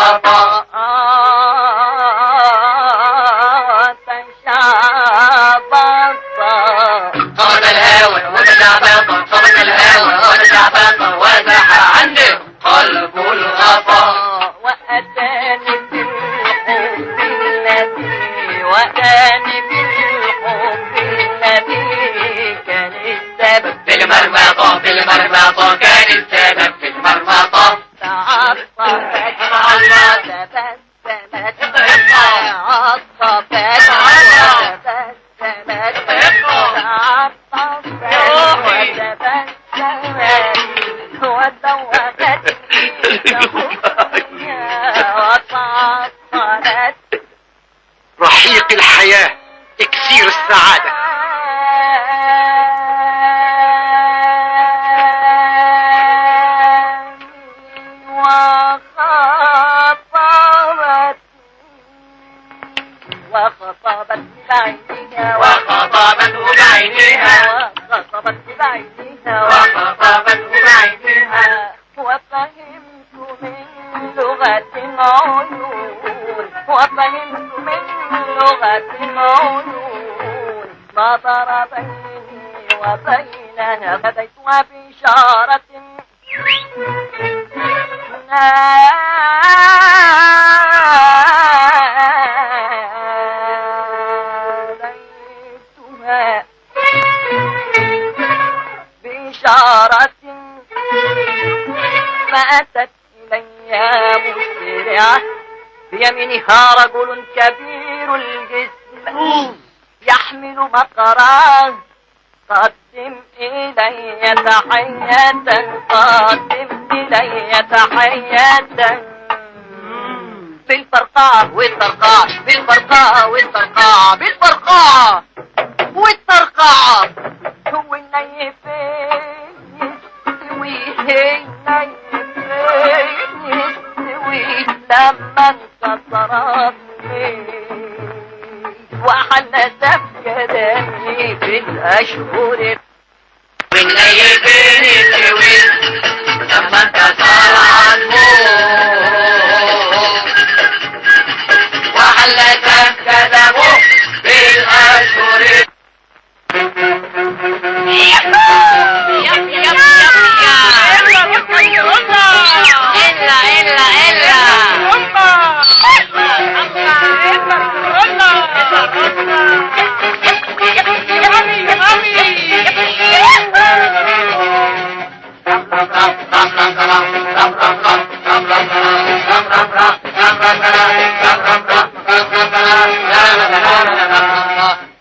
الغطاء تشابط صوت الهوى وتشابط صوت الهوى وتشابط وزح عني قلب الغطاء وأتاني بالحب الذي وأتاني بالحب الذي كان السبب في المرمطة في المرمطة كان السبب في المرمطة تعصبت تبسمت تعصبت وتبسمت تعصبت وتوهت وتعصبت رحيق الحياة اكسير السعادة وخطبت بعينها وخطبت بعينها وخطبت بعينها وخطبت بعينها وفهمت من لغة العيون وفهمت من لغة العيون ما ضر بيني وبينها بديتها بإشارة ناديتها بإشارة فأتت إلي مسرعة بيمينها رجل كبير الجسم يحمل مقراه قدم إلي تحية قدم إلي تحية بالفرقاء والترقاء بالفرقاء والترقاء بالفرقاء والترقاء هو النيفين يستوي النيفين يستوي لما انكسرت وحل سفيداني في الأشهر والنيفين يستوي لما انكسر عنه وحل سفيدانه في الأشهر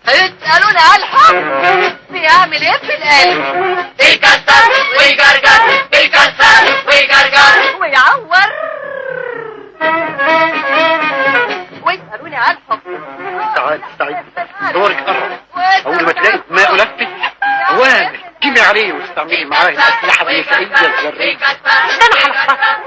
اسألوني على الحب بيعمل ايه في القلب بيكسر ويجرجر بيكسر ويجرجر ويعور واسألوني على الحب تعال دورك قرب اول ما تلاقي ماء لفت اوامر جيبي عليه واستعملي معاه الاسلحه النسائيه الذريه ده انا هلخبطه